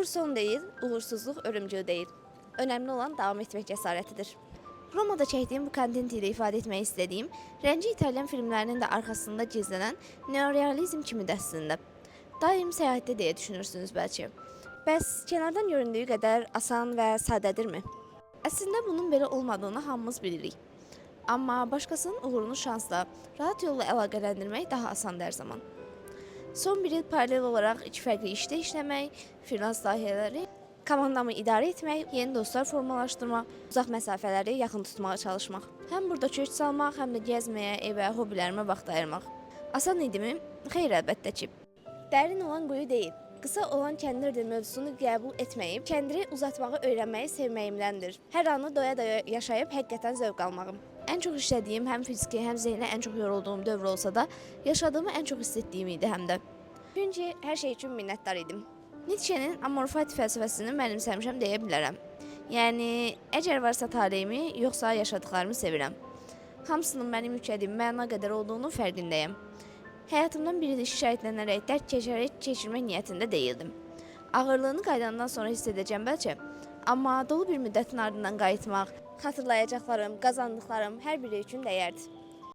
son değil, uğursuzluq ölümcül değil. Önemli olan davam etmək cəsarətidir. Romada çəkdiyim bu kontent ilə ifadə etmək istədiyim, rənci İtalyan filmlərinin də arxasında gizlənən neorealizm kimidir əslində. Daim səyahətdə deyə düşünürsünüz bəlkə. Bəs kənardan göründüyü qədər asan və sadədirmi? Əslində bunun belə olmadığını hamımız bilirik. Amma başqasının uğurunu şansla, rahat yolla əlaqələndirmək daha asandır hər zaman. Son bir il paralel olaraq iki fərqli işdə işləmək, freelance layihələri, komandamı idarə etmək, yeni dostlar formalaşdırmaq, uzaq məsafələri yaxın tutmağa çalışmaq. Həm burada köç salmaq, həm də gəzməyə, evə, hobilərimə vaxt ayırmaq. Asan idimi? Xeyr, əlbəttə ki. Dərin olan quyu deyil. Qısa olan kəndirdir mövzusunu qəbul etməyib, kəndiri uzatmağı öyrənməyi sevməyimdəndir. Hər anı doya-doya yaşayıb həqiqətən zövq almağım. Ən çox işlədiyim, həm fiziki, həm zehni ən çox yorulduğum dövr olsa da, yaşadığımı ən çox hiss etdiyim idi həm də. Çünki hər şey üçün minnətdar idim. Nietzsche'nin amorfati fəlsəfəsini mənimsəmişəm deyə bilərəm. Yəni, əgər varsa taleyimi, yoxsa yaşadıqlarımı sevirəm. Hamısının mənim yüklədiyim məna qədər olduğunu fərqindəyəm. Həyatımdan bir il şikayətlənərək, dərd keçərək keçirmək niyyətində deyildim. Ağırlığını qaydandan sonra hiss edəcəm bəlkə, amma dolu bir müddətin ardından qayıtmaq, xatırlayacaqlarım, qazandıqlarım hər biri üçün dəyərdir.